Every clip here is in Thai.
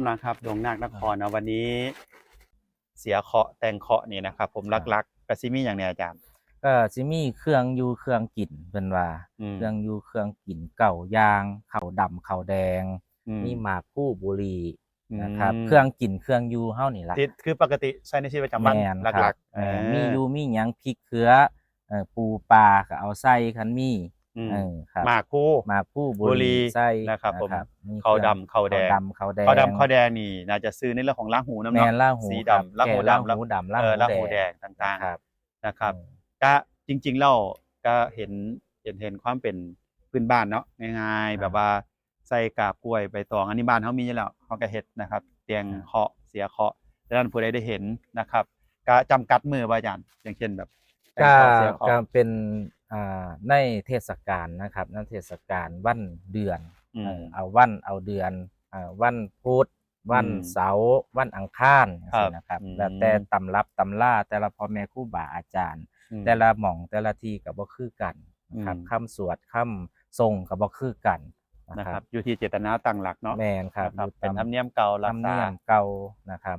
นะครับดวงนาคนครนะวันนี้เสียเคราะห์แต่งเคราะห์นี่นะครับผมลักๆกสิมีอย่างเนี้ยอาจารย์ก็สิมีเครื่องอยู่เครื่องกินเป็นว่าเครื่องอยู่เครื่องกินเก่ายางข้าวดำข้าวแดงมีหมากคู่บุหรี่นะครับเครื่องกินเครื่องอยู่เฮานี่ล่ะคือปกติใช้ในชีวิตประจำวันแม่นคหรัลับกๆมีอยู่มีหยังพริกเขือปูปลาก็เอาใส่คันมีครับหมากคู่หมากคู่บุบุหรี่หรี่ใส่นะครับผมนะครับมีเคข้าวรื่องดำข้าวแดงข้าวแดข้าวงดำข้าวแดงนี่น่าจะซื้อในเรื่องของล้างหูน้ำแม่เนาะนล่าหูสีครับดำล้างแก่หูล่าดำหูดำล่าหูล้างหูแดแดงงต่างครับๆนะครับก็จริงๆแล้วก็เห็นความเป็นพื้นบ้านเนาะง่ายๆแบบว่าใส่กาบกล้วยใบตองอันนี้บ้านเขามีอยู่แล้วเขาก็เฮ็ดนะครับเตียงเคาะเสียเคาะดังนั้นผู้ใดได้เห็นนะครับก็จำกัดมือว่าอาจารย์อย่างเช่นแบบแต่งก็เคาะเสียเคาะเป็นในเทศกาลนะครับในเทศกาลวันเดือนเอาวันเอาเดือนวันพุธวันเสาร์วันอังคารครับนะครับแล้วแต่ตำรับตำราแต่ละพ่อแม่ครูบาอาจารย์ แต่ละหม่องแต่ละที่ก็บ่คือกันนะครับคำสวดคำทรงก็บ่คือกันนะครับอยู่ที่เจตนาตั้งหลักเนาะแม่นครับเป็นธรรมเนียมเก่ารักษาธรรมเนียมเก่านะครับ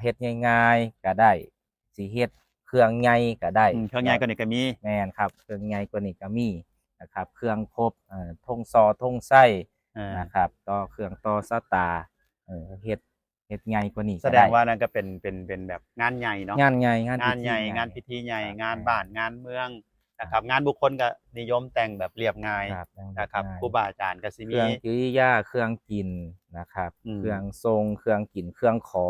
เฮ็ดง่ายๆก็ได้สิเฮ็ดเครื่องใหญ่ก็ได้เครื่องใหญ่กว่านี้ก็มีแม่นครับเครื่องใหญ่กว่านี้ก็มีนะครับเครื่องครบธงซอธงไส้นะครับต่อเครื่องต่อสตาร์เฮ็ดใหญ่กว่านี้แสดงว่านั่นก็เป็นแบบงานใหญ่เนาะงานใหญ่งานงานพิธีใหญ่งานบ้านงานเมืองนะครับงานบุคคลก็นิยมแต่งแบบเรียบง่ายนะครับครูบาอาจารย์ก็สิมีเครื่องกิริยาเครื่องกินนะครับเครื่องทรงเครื่องกินเครื่องขอ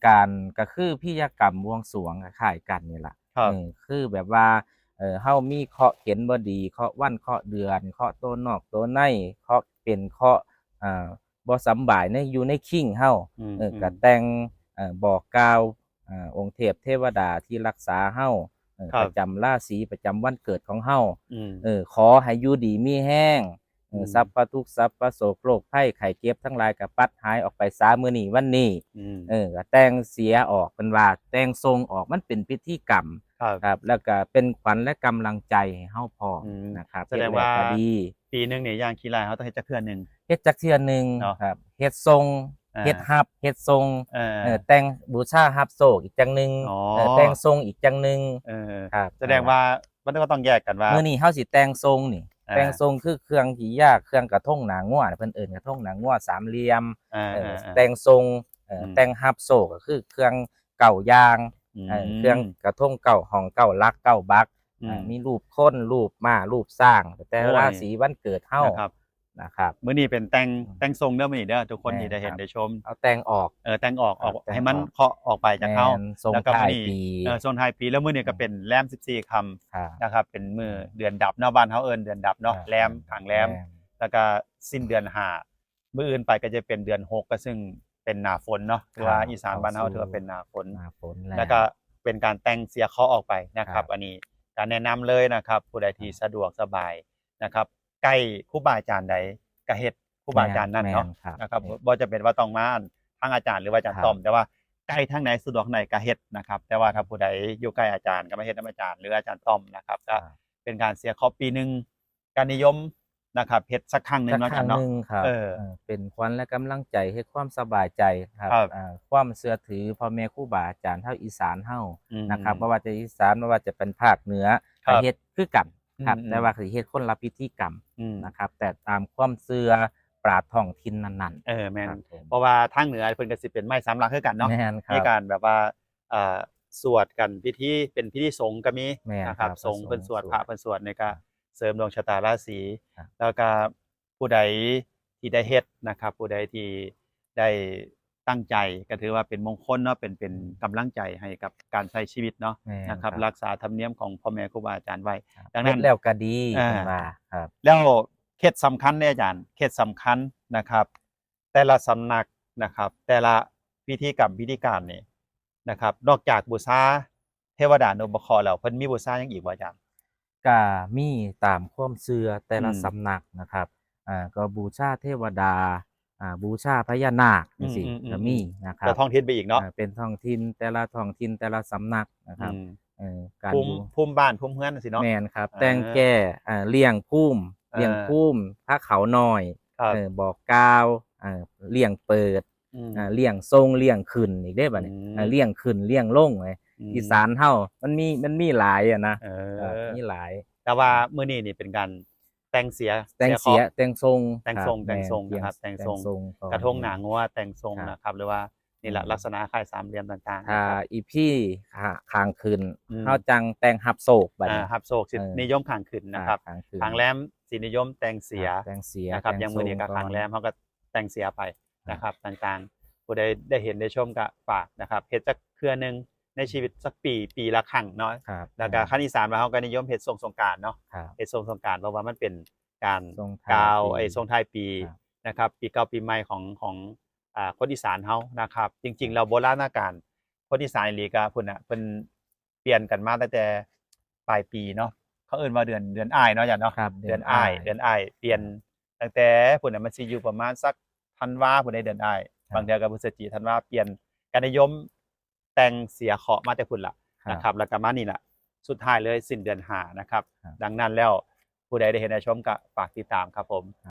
การก็คือพิธีกรรมบวงสรวงคล้ายกันนี่ล่ะคือแบบว่าเฮามีเคราะห์เข็นบ่ดีเคราะห์วันเคราะห์เดือนเคราะห์ตัวนอกตัวในเคราะห์เป็นเคราะห์บ่สำบายในอยู่ในคิงเฮาก็แต่งบอกกล่าวองค์เทพเทวดาที่รักษาเฮาประจำราศีประจำวันเกิดของเฮาขอให้อยู่ดีมีแห้งสัพพทุกข์สัพพโศกโรคภัยไข้เจ็บทั้งหลายก็ปัดหายออกไปซามื้อนี้วันนี้ก็แต่งเสียออกเป็นว่าแต่งทรงออกมันเป็นพิธีกรรมครับแล้วก็เป็นขวัญและกำลังใจให้เฮาพร้อมนะครับแสดงว่าปีนึงนี่อย่างขี้ลายเขาต้องเฮ็ดจักเทื่อนึงเฮ็ดจักเทื่อนึงครับเฮ็ดทรงเฮ็ดฮับเฮ็ดทรงแต่งบูชาฮับโศกอีกจังนึงแต่งทรงอีกจังนึงครับแสดงว่ามันก็ต้องแยกกันว่ามื้อนี้เฮาสิแต่งทรงนี่แต่งทรงคือเครื่องที่ยากเครื่องกระทงหนางัวเพิ่นเอิ้นกระทงหนางัวสามเหลี่ยมแต่งทรงแต่งฮับโศกก็คือเครื่องเก่ายางเครื่องกระทงเก่าห้องเก่าลักเก่าบักมีรูปคนรูปม้ารูปสร้างแต่ราศีวันเกิดเฮานะครับมื้อนี้เป็นแต่งทรงเด้อมื้อนี้เด้อทุกคนที่ได้เห็นได้ชมเอาแต่งออกแต่งออกให้มันเคาะออกไปจากเฮาแล้วก็มื้อนี้ทรงท้ายปีแล้วมื้อนี้ก็เป็นแรม14ค่ำนะครับเป็นมื้อเดือนดับเนาะบ้านเฮาเอิ้นเดือนดับเนาะแรมข้างแรมแล้วก็สิ้นเดือน5มื้ออื่นไปก็จะเป็นเดือน6ก็ซึ่งเป็นหน้าฝนเนาะคือว่าอีสานบ้านเฮาถือว่าเป็นหน้าฝนแล้วก็เป็นการแต่งเสียเคาะออกไปนะครับอันนี้การแนะนำเลยนะครับผู้ใดที่สะดวกสบายนะครับใกล้ครูบาอาจารย์ใดก็เฮ็ดครูบาอาจารย์นั่นเนาะนะครับบ่จำเป็นว่าต้องมาทางอาจารย์หรือว่าอาจารย์ต้อมแต่ว่าใกล้ทางไหนสะดวกไหนก็เฮ็ดนะครับแต่ว่าถ้าผู้ใดอยู่ใกล้อาจารย์ก็มาเฮ็ดนำอาจารย์หรืออาจารย์ต้อมนะครับก็เป็นการเสียเคาะปีนึงการนิยมนะครับเฮ็ดสักครั้งนึงเนาะอาจารย์เนาะเป็นขวัญและกำลังใจให้ความสบายใจครับความเชื่อถือพ่อแม่ครูบาอาจารย์เฮาอีสานเฮานะครับบ่ว่าจะอีสานบ่ว่าจะเป็นภาคเหนือก็เฮ็ดคือกันครับแต่ว่าสิเฮ็ดคนละพิธีกรรมนะครับแต่ตามความเชื่อปราชญ์ท้องถิ่นนั้นๆแม่นเพราะว่าทางเหนือเพิ่นก็สิเป็นไม้สามหลักคือกันเนาะมีการแบบว่าสวดกันพิธีเป็นพิธีสงฆ์ก็มีนะครับสงฆ์เพิ่นสวดพระเพิ่นสวดในการเสริมดวงชะตาราศีแล้วก็ผู้ใดที่ได้เฮ็ดนะครับผู้ใดที่ได้ตั้งใจก็ถือว่าเป็นมงคลเนาะเป็นกำลังใจให้กับการใช้ชีวิตเนาะนะครับรักษาธรรมเนียมของพ่อแม่ครูบาอาจารย์ไว้ดังนั้นแล้วก็ดีว่าครับแล้วเคล็ดสำคัญเนี่ยอาจารย์เคล็ดสำคัญนะครับแต่ละสำนักนะครับแต่ละพิธีกรรมพิธีการนี่นะครับนอกจากบูชาเทวดานพเคราะห์แล้วเพิ่นมีบูชาหยังอีกบ่อาจารย์ก็มีตามความเชื่อแต่ละสำนักนะครับก็บูชาเทวดาบูชาพญานาคจังซี่ก็มีนะครับแต่ท้องถิ่นไปอีกเนาะเป็นท้องถิ่นแต่ละท้องถิ่นแต่ละสำนักนะครับการภูมิบ้านภูมิเฮือนจังซี่เนาะแม่นครับแต่งแก้เลี้ยงภูมิพระเขาน้อยบอกกล่าว เลี่ยงเปิดเลี่ยงทรงเลี่ยงขึ้นอีกได้บัดนี้เลี่ยงขึ้นเลี่ยงลงไงอีสานเฮามันมีหลายนะมีหลายแต่ว่ามื้อนี้นี่เป็นการแต่งเสียแต่งทรงนะครับแต่งทรงกระทงหนางัวแต่งทรงนะครับหรือว่านี่แหละลักษณะคล้ายสามเหลี่ยมต่างๆอีพี่ข้างขึ้นเฮาจังแต่งหับโศกบัดนี้หับโศกสินิยมข้างขึ้นนะครับข้างแรมสินิยมแต่งเสียนะครับอย่างมื้อนี้ก็ข้างแรมเฮาก็แต่งเสียไปนะครับต่างๆผู้ใดได้เห็นได้ชมก็ฝากนะครับเฮ็ดจักเครือนึงในชีวิตสักปีละครั้งเนาะแล้วก็คันอีสานเฮาก็นิยมเฮ็ดสงกรานต์เนาะเฮ็ดสงกรานต์เพราะว่ามันเป็นการกล่าวส่งท้ายปีนะครับปีเก่าปีใหม่ของคนอีสานเฮานะครับจริงๆแล้วโบราณกาลคนอีสานอีหลีก็พุ่นน่ะเพิ่นเปลี่ยนกันมาตั้งแต่ปลายปีเนาะเขาเอิ้นว่าเดือนอ้ายเนาะจ้ะเนาะเดือนอ้ายเปลี่ยนตั้งแต่พุ่นน่ะมันสิอยู่ประมาณสักธันวาพุ่นได้เดือนอ้ายบางเดือนก็พฤศจิกธันวาเปลี่ยนการนิยมแต่งเสียเคราะห์มาแต่พุ่นล่ะนะครับแล้วก็มานี่ล่ะสุดท้ายเลยสิ้นเดือน5นะครับดังนั้นแล้วผู้ใดได้เห็นได้ชมก็ฝากติดตามครับผม